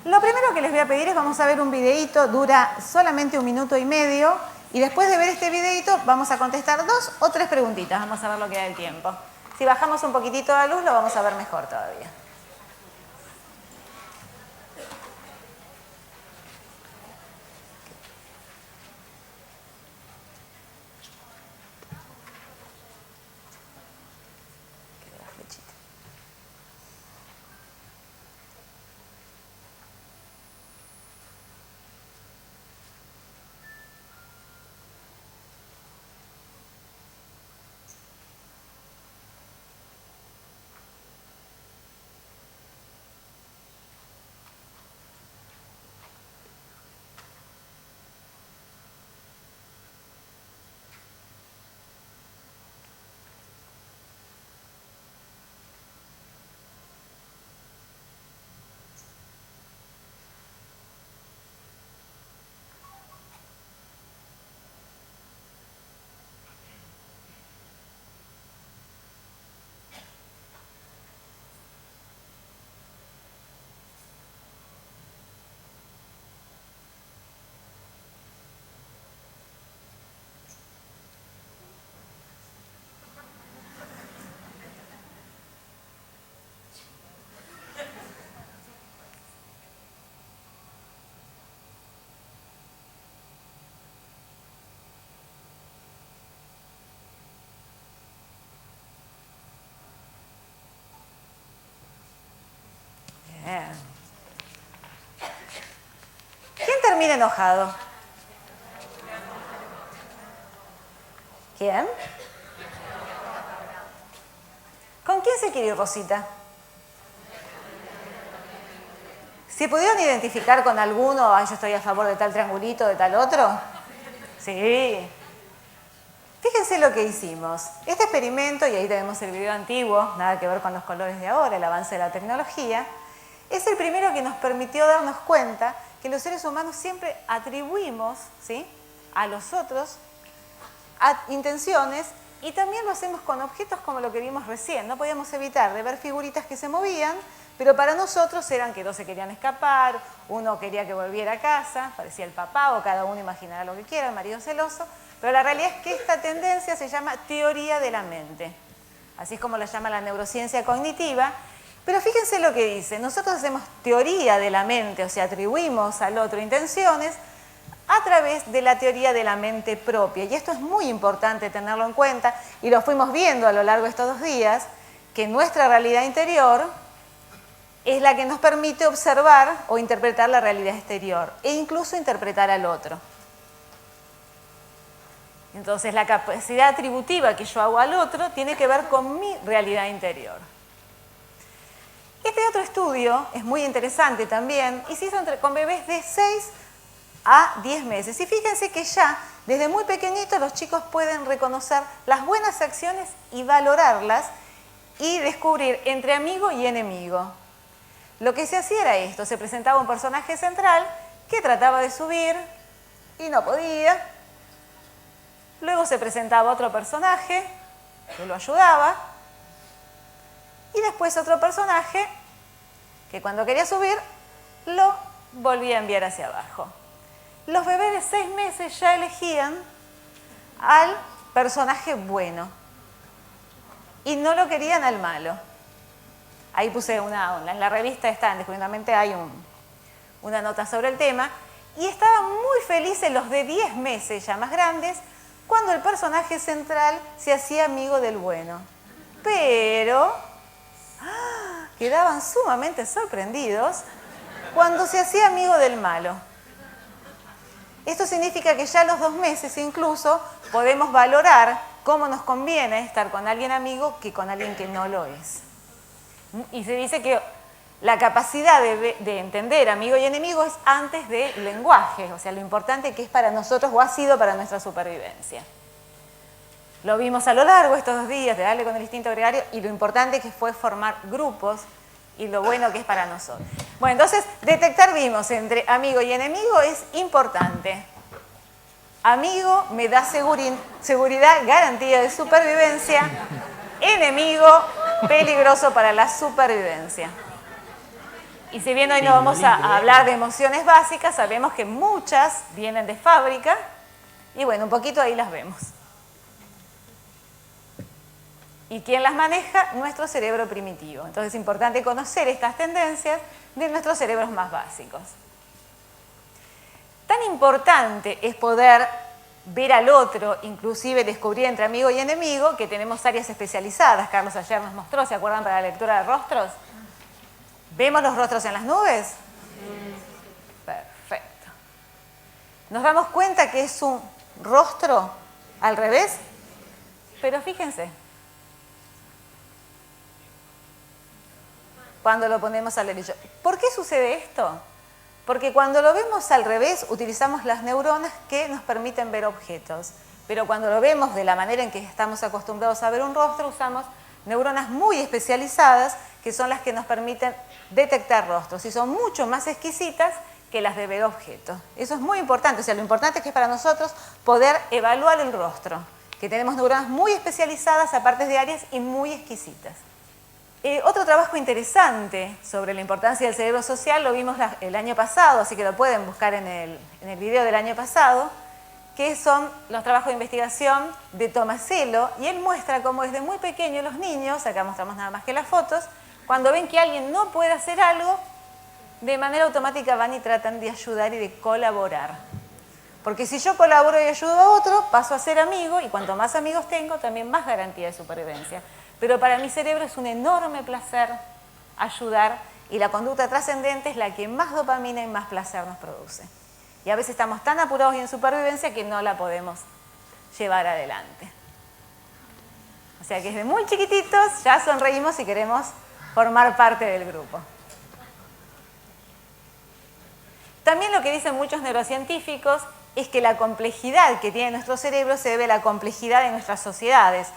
Lo primero que les voy a pedir es vamos a ver un videíto, dura solamente 1 minuto y medio, y después de ver este videíto vamos a contestar 2 o 3 preguntitas, vamos a ver lo que da el tiempo. Si bajamos un poquitito la luz lo vamos a ver mejor todavía. Bien. ¿Quién termina enojado? ¿Quién? ¿Con quién se quiere ir, Rosita? ¿Se pudieron identificar con alguno? Ay, yo estoy a favor de tal triangulito, de tal otro. Sí. Fíjense lo que hicimos. Este experimento, y ahí tenemos el video antiguo, nada que ver con los colores de ahora, el avance de la tecnología, es el primero que nos permitió darnos cuenta que los seres humanos siempre atribuimos, ¿sí?, a los otros intenciones, y también lo hacemos con objetos como lo que vimos recién. No podíamos evitar de ver figuritas que se movían, pero para nosotros eran que 2 se querían escapar, uno quería que volviera a casa, parecía el papá, o cada uno imaginará lo que quiera, el marido celoso, pero la realidad es que esta tendencia se llama teoría de la mente. Así es como la llama la neurociencia cognitiva. Pero fíjense lo que dice, nosotros hacemos teoría de la mente, o sea, atribuimos al otro intenciones a través de la teoría de la mente propia. Y esto es muy importante tenerlo en cuenta, y lo fuimos viendo a lo largo de estos 2 días, que nuestra realidad interior es la que nos permite observar o interpretar la realidad exterior, e incluso interpretar al otro. Entonces, la capacidad atributiva que yo hago al otro tiene que ver con mi realidad interior. Este otro estudio es muy interesante también, y se hizo con bebés de 6 a 10 meses. Y fíjense que ya desde muy pequeñitos los chicos pueden reconocer las buenas acciones y valorarlas, y descubrir entre amigo y enemigo. Lo que se hacía era esto: se presentaba un personaje central que trataba de subir y no podía. Luego se presentaba otro personaje que lo ayudaba. Y después otro personaje que cuando quería subir lo volvía a enviar hacia abajo. Los bebés de 6 meses ya elegían al personaje bueno y no lo querían al malo. Ahí puse en la revista está, en Descubriendo la Mente hay una nota sobre el tema, y estaban muy felices los de 10 meses, ya más grandes, cuando el personaje central se hacía amigo del bueno. Pero quedaban sumamente sorprendidos cuando se hacía amigo del malo. Esto significa que ya a los 2 meses incluso podemos valorar cómo nos conviene estar con alguien amigo que con alguien que no lo es. Y se dice que la capacidad de entender amigo y enemigo es antes del lenguaje, o sea, lo importante que es para nosotros o ha sido para nuestra supervivencia. Lo vimos a lo largo de estos 2 días de darle con el instinto gregario, y lo importante que fue formar grupos y lo bueno que es para nosotros. Bueno, entonces detectar vimos entre amigo y enemigo es importante. Amigo me da seguridad, garantía de supervivencia. Enemigo, peligroso para la supervivencia. Y si bien hoy no vamos a hablar de emociones básicas, sabemos que muchas vienen de fábrica y bueno, un poquito ahí las vemos. ¿Y quién las maneja? Nuestro cerebro primitivo. Entonces es importante conocer estas tendencias de nuestros cerebros más básicos. Tan importante es poder ver al otro, inclusive descubrir entre amigo y enemigo, que tenemos áreas especializadas. Carlos ayer nos mostró, ¿se acuerdan para la lectura de rostros? ¿Vemos los rostros en las nubes? Perfecto. ¿Nos damos cuenta que es un rostro al revés? Pero fíjense, cuando lo ponemos al derecho. ¿Por qué sucede esto? Porque cuando lo vemos al revés, utilizamos las neuronas que nos permiten ver objetos. Pero cuando lo vemos de la manera en que estamos acostumbrados a ver un rostro, usamos neuronas muy especializadas, que son las que nos permiten detectar rostros. Y son mucho más exquisitas que las de ver objetos. Eso es muy importante. O sea, lo importante es que para nosotros poder evaluar el rostro. Que tenemos neuronas muy especializadas a partes de áreas y muy exquisitas. Otro trabajo interesante sobre la importancia del cerebro social lo vimos el año pasado, así que lo pueden buscar en el video del año pasado, que son los trabajos de investigación de Tomasello, y él muestra cómo desde muy pequeños los niños, acá mostramos nada más que las fotos, cuando ven que alguien no puede hacer algo, de manera automática van y tratan de ayudar y de colaborar. Porque si yo colaboro y ayudo a otro, paso a ser amigo, y cuanto más amigos tengo, también más garantía de supervivencia. Pero para mi cerebro es un enorme placer ayudar, y la conducta trascendente es la que más dopamina y más placer nos produce. Y a veces estamos tan apurados y en supervivencia que no la podemos llevar adelante. O sea que desde muy chiquititos ya sonreímos y queremos formar parte del grupo. También lo que dicen muchos neurocientíficos es que la complejidad que tiene nuestro cerebro se debe a la complejidad de nuestras sociedades.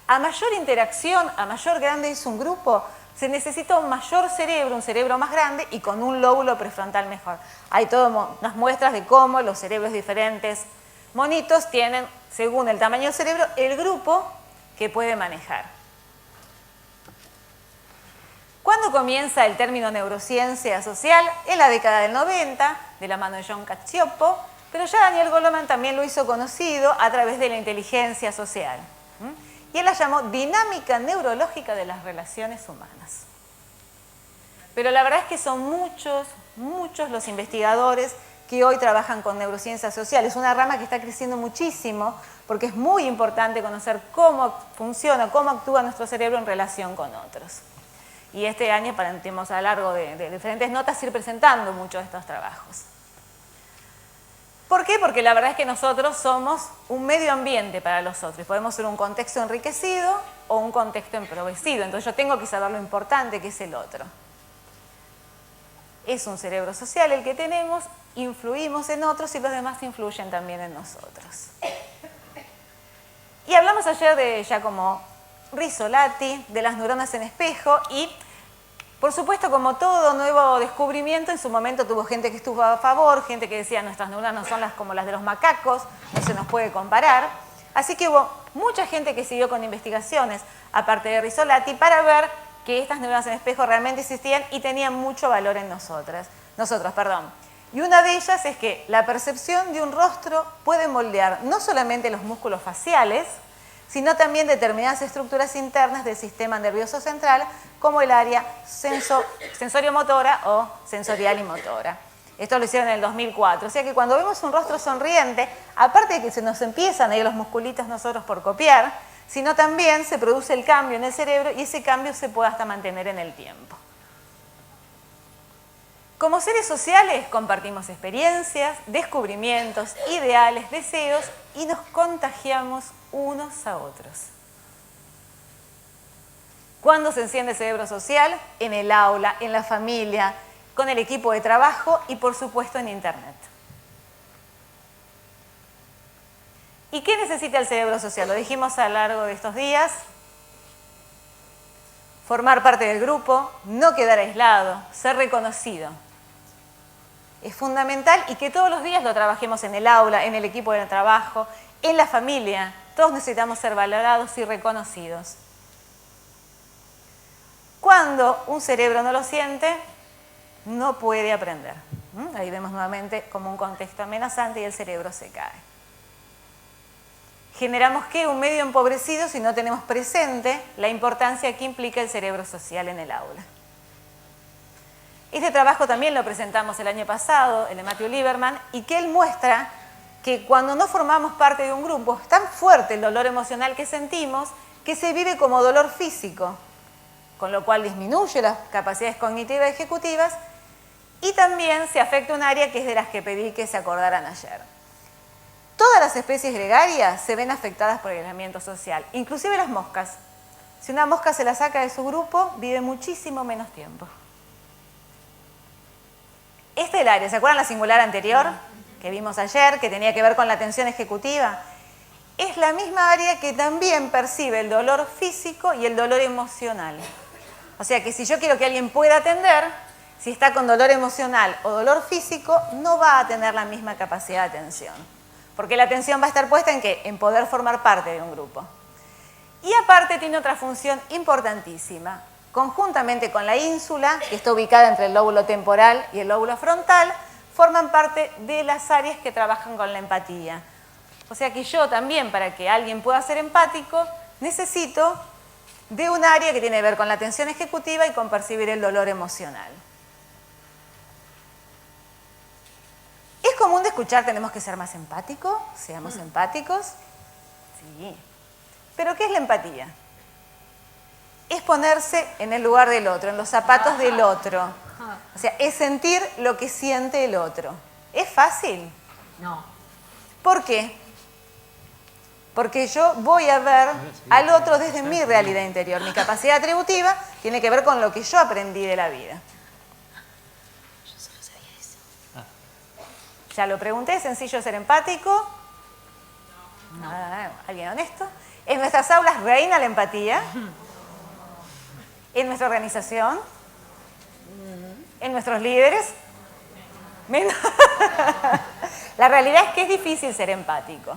A mayor interacción, a mayor grande es un grupo, se necesita un mayor cerebro, un cerebro más grande y con un lóbulo prefrontal mejor. Hay todas unas muestras de cómo los cerebros diferentes monitos tienen, según el tamaño del cerebro, el grupo que puede manejar. ¿Cuándo comienza el término neurociencia social? En la década del 90, de la mano de John Cacioppo, pero ya Daniel Goleman también lo hizo conocido a través de la inteligencia social. Y él la llamó dinámica neurológica de las relaciones humanas. Pero la verdad es que son muchos los investigadores que hoy trabajan con neurociencia social. Es una rama que está creciendo muchísimo porque es muy importante conocer cómo funciona, cómo actúa nuestro cerebro en relación con otros. Y este año pretendemos a lo largo de diferentes notas ir presentando muchos de estos trabajos. ¿Por qué? Porque la verdad es que nosotros somos un medio ambiente para los otros. Podemos ser un contexto enriquecido o un contexto empobrecido. Entonces yo tengo que saber lo importante que es el otro. Es un cerebro social el que tenemos, influimos en otros y los demás influyen también en nosotros. Y hablamos ayer de Giacomo Rizzolatti, de las neuronas en espejo, y por supuesto, como todo nuevo descubrimiento, en su momento tuvo gente que estuvo a favor, gente que decía nuestras neuronas no son como las de los macacos, no se nos puede comparar. Así que hubo mucha gente que siguió con investigaciones, aparte de Rizzolatti, para ver que estas neuronas en espejo realmente existían y tenían mucho valor en nosotros. Y una de ellas es que la percepción de un rostro puede moldear no solamente los músculos faciales, sino también determinadas estructuras internas del sistema nervioso central, como el área sensoriomotora o sensorial y motora. Esto lo hicieron en el 2004. O sea que cuando vemos un rostro sonriente, aparte de que se nos empiezan a ir los musculitos nosotros por copiar, sino también se produce el cambio en el cerebro y ese cambio se puede hasta mantener en el tiempo. Como seres sociales compartimos experiencias, descubrimientos, ideales, deseos y nos contagiamos unos a otros. ¿Cuándo se enciende el cerebro social? En el aula, en la familia, con el equipo de trabajo y por supuesto en Internet. ¿Y qué necesita el cerebro social? Lo dijimos a lo largo de estos días. Formar parte del grupo, no quedar aislado, ser reconocido. Es fundamental y que todos los días lo trabajemos en el aula, en el equipo de trabajo, en la familia. Todos necesitamos ser valorados y reconocidos. Cuando un cerebro no lo siente, no puede aprender. Ahí vemos nuevamente como un contexto amenazante y el cerebro se cae. Generamos ¿qué? Un medio empobrecido si no tenemos presente la importancia que implica el cerebro social en el aula. Este trabajo también lo presentamos el año pasado, el de Matthew Lieberman, y que él muestra que cuando no formamos parte de un grupo es tan fuerte el dolor emocional que sentimos que se vive como dolor físico, con lo cual disminuye las capacidades cognitivas y ejecutivas y también se afecta un área que es de las que pedí que se acordaran ayer. Todas las especies gregarias se ven afectadas por el aislamiento social, inclusive las moscas. Si una mosca se la saca de su grupo, vive muchísimo menos tiempo. Este es el área, ¿se acuerdan la singular anterior que vimos ayer, que tenía que ver con la atención ejecutiva? Es la misma área que también percibe el dolor físico y el dolor emocional. O sea que si yo quiero que alguien pueda atender, si está con dolor emocional o dolor físico, no va a tener la misma capacidad de atención. Porque la atención va a estar puesta en ¿qué? En poder formar parte de un grupo. Y aparte tiene otra función importantísima. Conjuntamente con la ínsula, que está ubicada entre el lóbulo temporal y el lóbulo frontal, forman parte de las áreas que trabajan con la empatía. O sea que yo también, para que alguien pueda ser empático, necesito de un área que tiene que ver con la atención ejecutiva y con percibir el dolor emocional. ¿Es común de escuchar tenemos que ser más empáticos? ¿Seamos empáticos? Sí. ¿Pero qué es la empatía? Es ponerse en el lugar del otro, en los zapatos del otro. O sea, es sentir lo que siente el otro. ¿Es fácil? No. ¿Por qué? Porque yo voy a ver al otro desde mi realidad interior. Mi capacidad atributiva tiene que ver con lo que yo aprendí de la vida. Yo solo sabía eso. Ya lo pregunté, ¿es sencillo ser empático? No. ¿Alguien honesto? ¿En nuestras aulas reina la empatía? ¿En nuestra organización? ¿En nuestros líderes? Menos. La realidad es que es difícil ser empático.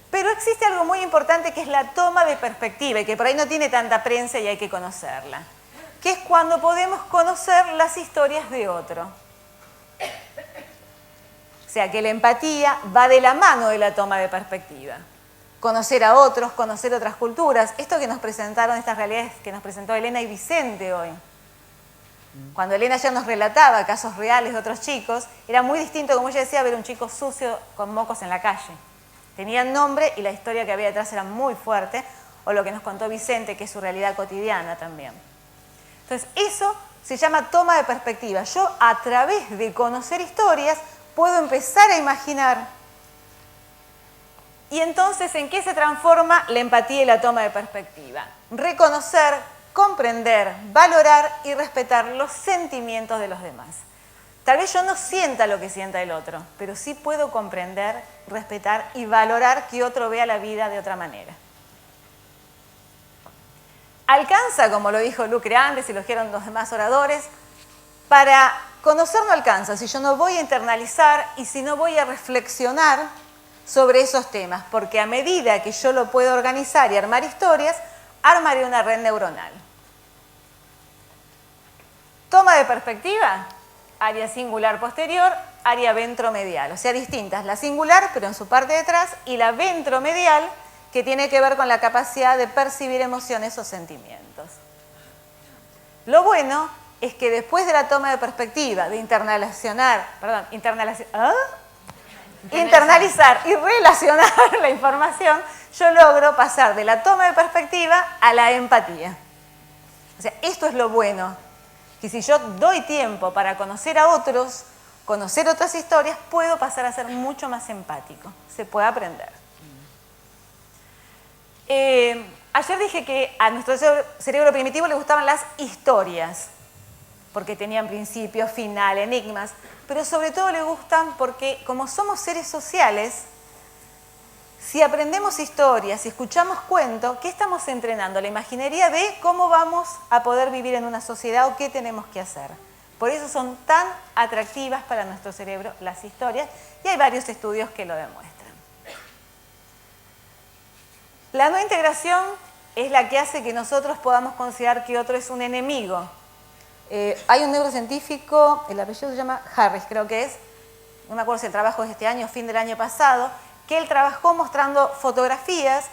Pero existe algo muy importante que es la toma de perspectiva y que por ahí no tiene tanta prensa y hay que conocerla. Que es cuando podemos conocer las historias de otro. O sea que la empatía va de la mano de la toma de perspectiva. Conocer a otros, conocer otras culturas. Esto que nos presentaron, estas realidades que nos presentó Elena y Vicente hoy. Cuando Elena ya nos relataba casos reales de otros chicos, era muy distinto, como ella decía, ver un chico sucio con mocos en la calle. Tenían nombre y la historia que había detrás era muy fuerte, o lo que nos contó Vicente, que es su realidad cotidiana también. Entonces, eso se llama toma de perspectiva. Yo, a través de conocer historias, puedo empezar a imaginar. Y entonces, ¿en qué se transforma la empatía y la toma de perspectiva? Reconocer, comprender, valorar y respetar los sentimientos de los demás. Tal vez yo no sienta lo que sienta el otro, pero sí puedo comprender, respetar y valorar que otro vea la vida de otra manera. Alcanza, como lo dijo Lucre antes y lo dijeron los demás oradores, para conocer no alcanza si yo no voy a internalizar y si no voy a reflexionar sobre esos temas, porque a medida que yo lo puedo organizar y armar historias, armaré una red neuronal. Toma de perspectiva, área singular posterior, área ventromedial, o sea, distintas. La singular, pero en su parte de atrás, y la ventromedial, que tiene que ver con la capacidad de percibir emociones o sentimientos. Lo bueno es que después de la toma de perspectiva, de internalizar y relacionar la información, yo logro pasar de la toma de perspectiva a la empatía. O sea, esto es lo bueno, que si yo doy tiempo para conocer a otros, conocer otras historias, puedo pasar a ser mucho más empático. Se puede aprender. Ayer dije que a nuestro cerebro primitivo le gustaban las historias, porque tenían principio, final, enigmas, pero sobre todo le gustan porque como somos seres sociales, si aprendemos historias, si escuchamos cuentos, ¿qué estamos entrenando? La imaginería de cómo vamos a poder vivir en una sociedad o qué tenemos que hacer. Por eso son tan atractivas para nuestro cerebro las historias y hay varios estudios que lo demuestran. La no integración es la que hace que nosotros podamos considerar que otro es un enemigo. Hay un neurocientífico, el apellido se llama Harris, creo que es, no me acuerdo si el trabajo es de este año o fin del año pasado, que él trabajó mostrando fotografías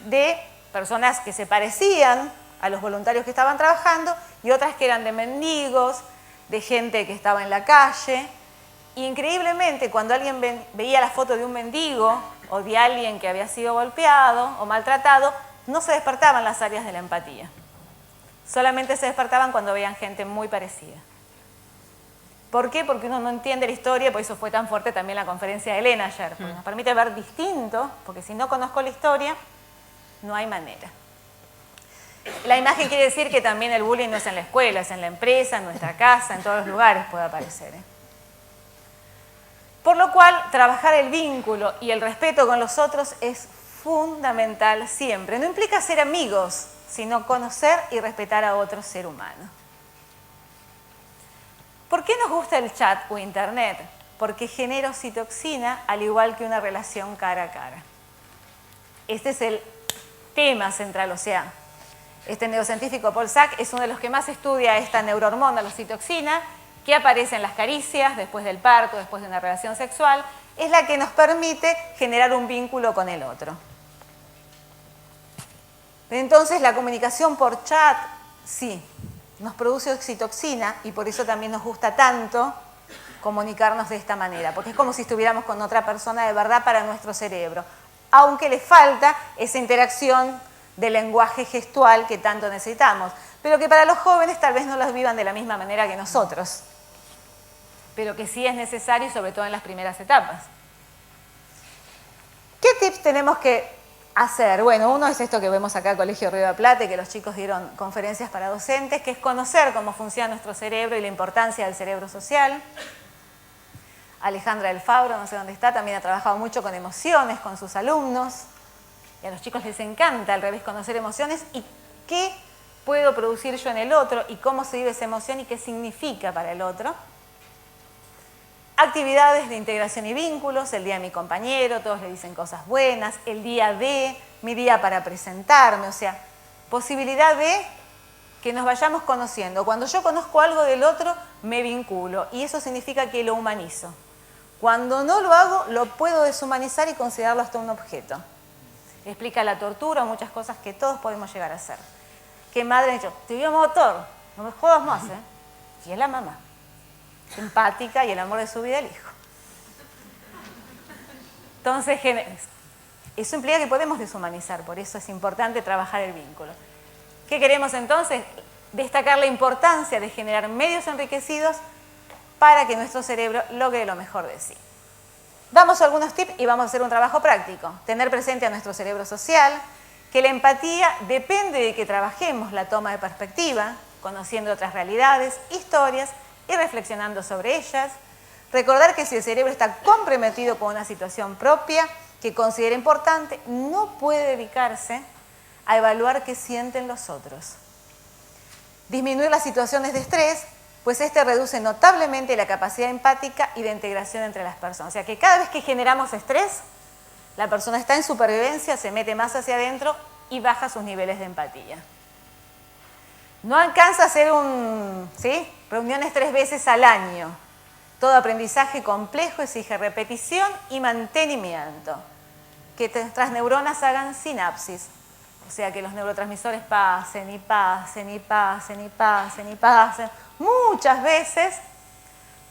de personas que se parecían a los voluntarios que estaban trabajando y otras que eran de mendigos, de gente que estaba en la calle. Y increíblemente, cuando alguien veía la foto de un mendigo o de alguien que había sido golpeado o maltratado, no se despertaban las áreas de la empatía. Solamente se despertaban cuando veían gente muy parecida. ¿Por qué? Porque uno no entiende la historia, por eso fue tan fuerte también la conferencia de Elena ayer, porque nos permite ver distinto, porque si no conozco la historia, no hay manera. La imagen quiere decir que también el bullying no es en la escuela, es en la empresa, en nuestra casa, en todos los lugares puede aparecer. Por lo cual, trabajar el vínculo y el respeto con los otros es fundamental siempre. No implica ser amigos, sino conocer y respetar a otro ser humano. ¿Por qué nos gusta el chat o internet? Porque genera oxitocina al igual que una relación cara a cara. Este es el tema central, o sea, este neurocientífico Paul Sack es uno de los que más estudia esta neurohormona, la oxitocina, que aparece en las caricias, después del parto, después de una relación sexual, es la que nos permite generar un vínculo con el otro. Entonces, la comunicación por chat, sí, nos produce oxitocina y por eso también nos gusta tanto comunicarnos de esta manera, porque es como si estuviéramos con otra persona de verdad para nuestro cerebro, aunque le falta esa interacción del lenguaje gestual que tanto necesitamos, pero que para los jóvenes tal vez no los vivan de la misma manera que nosotros, pero que sí es necesario y sobre todo en las primeras etapas. ¿Qué tips tenemos que hacer? Bueno, uno es esto que vemos acá en Colegio Río de la Plata, que los chicos dieron conferencias para docentes, que es conocer cómo funciona nuestro cerebro y la importancia del cerebro social. Alejandra del Fabro, no sé dónde está, también ha trabajado mucho con emociones con sus alumnos. Y a los chicos les encanta al revés conocer emociones y qué puedo producir yo en el otro y cómo se vive esa emoción y qué significa para el otro. Actividades de integración y vínculos, el día de mi compañero, todos le dicen cosas buenas, el día de, mi día para presentarme, o sea, posibilidad de que nos vayamos conociendo. Cuando yo conozco algo del otro, me vinculo y eso significa que lo humanizo. Cuando no lo hago, lo puedo deshumanizar y considerarlo hasta un objeto. Explica la tortura, muchas cosas que todos podemos llegar a hacer. ¿Qué madre ha dicho? Te dio motor, no me jodas más, ¿eh? Y es la mamá, empática y el amor de su vida el hijo. Entonces, eso implica que podemos deshumanizar, por eso es importante trabajar el vínculo. ¿Qué queremos entonces? Destacar la importancia de generar medios enriquecidos para que nuestro cerebro logre lo mejor de sí. Damos algunos tips y vamos a hacer un trabajo práctico. Tener presente a nuestro cerebro social, que la empatía depende de que trabajemos la toma de perspectiva, conociendo otras realidades, historias y reflexionando sobre ellas. Recordar que si el cerebro está comprometido con una situación propia que considera importante, no puede dedicarse a evaluar qué sienten los otros. Disminuir las situaciones de estrés, pues este reduce notablemente la capacidad empática y de integración entre las personas. O sea que cada vez que generamos estrés, la persona está en supervivencia, se mete más hacia adentro y baja sus niveles de empatía. No alcanza a hacer reuniones 3 veces al año. Todo aprendizaje complejo exige repetición y mantenimiento. Que nuestras neuronas hagan sinapsis. O sea, que los neurotransmisores pasen y pasen y pasen y pasen y pasen muchas veces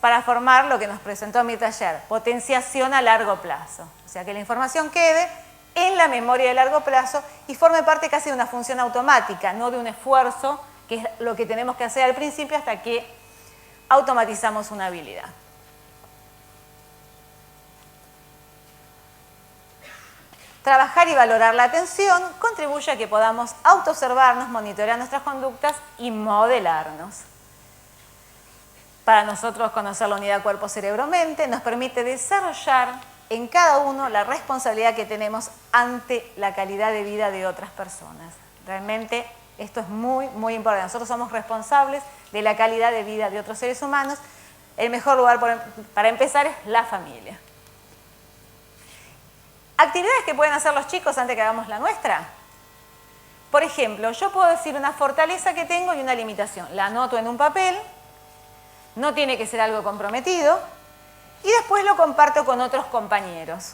para formar lo que nos presentó Mirta ayer, potenciación a largo plazo. O sea, que la información quede en la memoria de largo plazo y forme parte casi de una función automática, no de un esfuerzo, que es lo que tenemos que hacer al principio hasta que automatizamos una habilidad. Trabajar y valorar la atención contribuye a que podamos autoobservarnos, monitorear nuestras conductas y modelarnos. Para nosotros conocer la unidad cuerpo-cerebro-mente nos permite desarrollar en cada uno la responsabilidad que tenemos ante la calidad de vida de otras personas. Realmente esto es muy, muy importante. Nosotros somos responsables de la calidad de vida de otros seres humanos. El mejor lugar para empezar es la familia. Actividades que pueden hacer los chicos antes que hagamos la nuestra. Por ejemplo, yo puedo decir una fortaleza que tengo y una limitación. La anoto en un papel, no tiene que ser algo comprometido, y después lo comparto con otros compañeros.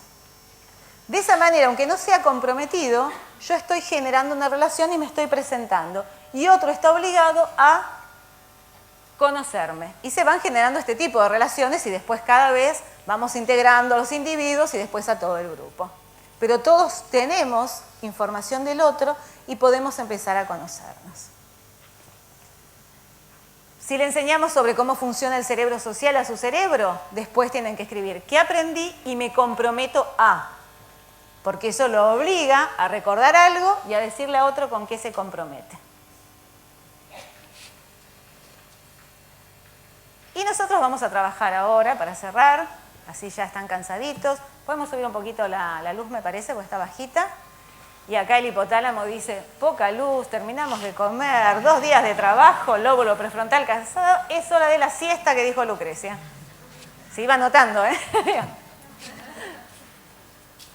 De esa manera, aunque no sea comprometido, yo estoy generando una relación y me estoy presentando. Y otro está obligado a conocerme. Y se van generando este tipo de relaciones y después cada vez vamos integrando a los individuos y después a todo el grupo. Pero todos tenemos información del otro y podemos empezar a conocernos. Si le enseñamos sobre cómo funciona el cerebro social a su cerebro, después tienen que escribir ¿qué aprendí y me comprometo a? Porque eso lo obliga a recordar algo y a decirle a otro con qué se compromete. Y nosotros vamos a trabajar ahora para cerrar, así ya están cansaditos. Podemos subir un poquito la luz, me parece, porque está bajita. Y acá el hipotálamo dice, poca luz, terminamos de comer, 2 días de trabajo, lóbulo prefrontal cansado, es hora de la siesta que dijo Lucrecia. Se iba anotando, ¿eh?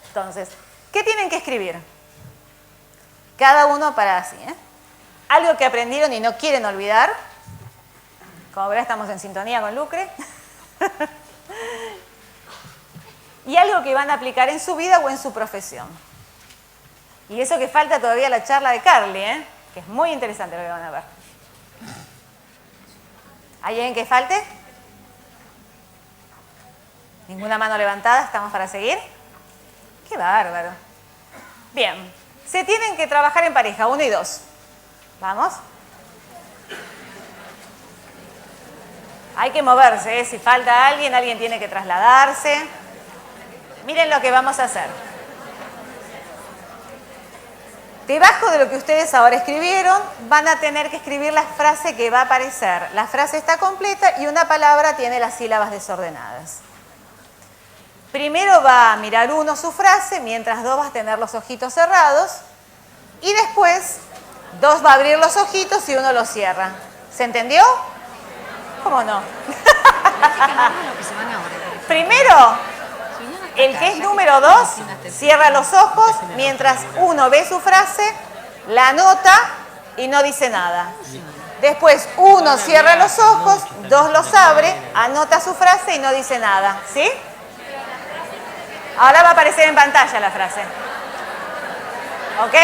Entonces, ¿qué tienen que escribir? Cada uno para así, ¿eh? Algo que aprendieron y no quieren olvidar. Como verán, estamos en sintonía con Lucre. Y algo que van a aplicar en su vida o en su profesión. Y eso que falta todavía la charla de Carly, ¿eh? Que es muy interesante lo que van a ver. ¿Hay alguien que falte? ¿Ninguna mano levantada? ¿Estamos para seguir? ¡Qué bárbaro! Bien, se tienen que trabajar en pareja, 1 y 2. ¿Vamos? Hay que moverse, ¿eh? Si falta alguien, alguien tiene que trasladarse. Miren lo que vamos a hacer. Debajo de lo que ustedes ahora escribieron, van a tener que escribir la frase que va a aparecer. La frase está completa y una palabra tiene las sílabas desordenadas. Primero va a mirar uno su frase, mientras 2 va a tener los ojitos cerrados. Y después 2 va a abrir los ojitos y 1 los cierra. ¿Se entendió? ¿Cómo no? Primero, el que es número 2 cierra los ojos mientras 1 ve su frase, la anota y no dice nada. Después 1 cierra los ojos, 2 los abre, anota su frase y no dice nada. ¿Sí? Ahora va a aparecer en pantalla la frase. ¿Ok?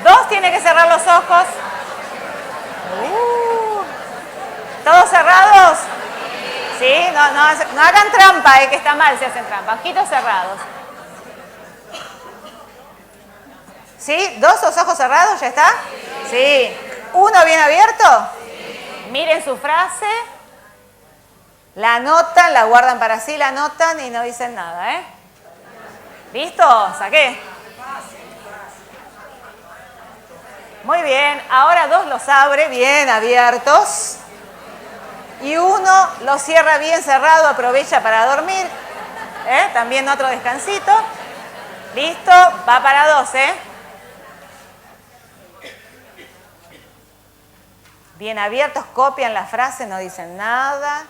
2 tiene que cerrar los ojos. ¿Todos cerrados? Sí, no hagan trampa, que está mal si hacen trampa. Ojitos cerrados. ¿Sí? 2 los ojos cerrados, ¿ya está? Sí. 1 bien abierto. Miren su frase. La anotan, la guardan para sí, la anotan y no dicen nada, ¿eh? ¿Listo? Saqué. Muy bien. Ahora 2 los abre bien abiertos. Y 1 lo cierra bien cerrado, aprovecha para dormir. También otro descansito. Listo, va para 2, Bien abiertos, copian la frase, no dicen nada.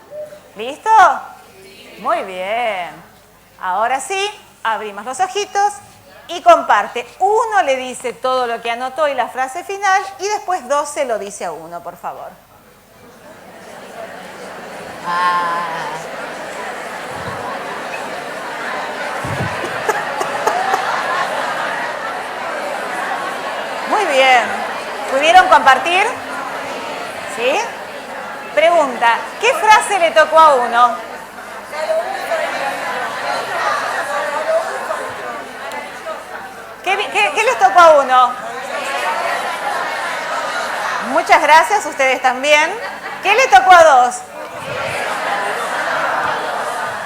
¿Listo? Muy bien. Ahora sí, abrimos los ojitos y comparte. 1 le dice todo lo que anotó y la frase final y después 2 se lo dice a 1, por favor. Muy bien. ¿Pudieron compartir? ¿Sí? Pregunta, ¿qué frase le tocó a 1? ¿Qué les tocó a 1? Muchas gracias, ustedes también. ¿Qué le tocó a 2?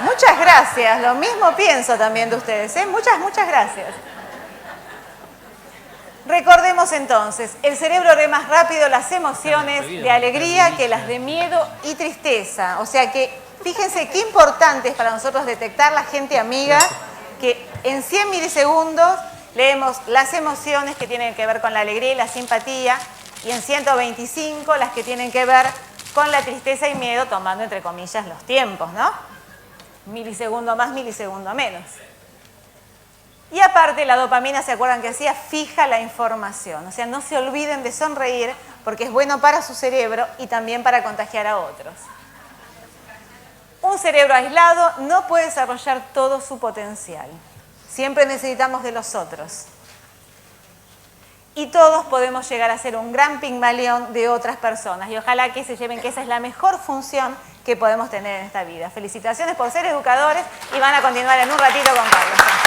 Muchas gracias, lo mismo pienso también de ustedes, muchas gracias. Recordemos entonces, el cerebro lee más rápido las emociones de alegría que las de miedo y tristeza. O sea que, fíjense qué importante es para nosotros detectar la gente amiga, que en 100 milisegundos leemos las emociones que tienen que ver con la alegría y la simpatía, y en 125 las que tienen que ver con la tristeza y miedo, tomando entre comillas los tiempos, ¿no? Milisegundo más, milisegundo menos. Y aparte la dopamina, ¿se acuerdan que hacía? Fija la información. O sea, no se olviden de sonreír porque es bueno para su cerebro y también para contagiar a otros. Un cerebro aislado no puede desarrollar todo su potencial. Siempre necesitamos de los otros. Y todos podemos llegar a ser un gran Pigmalión de otras personas. Y ojalá que se lleven que esa es la mejor función que podemos tener en esta vida. Felicitaciones por ser educadores y van a continuar en un ratito con Carlos.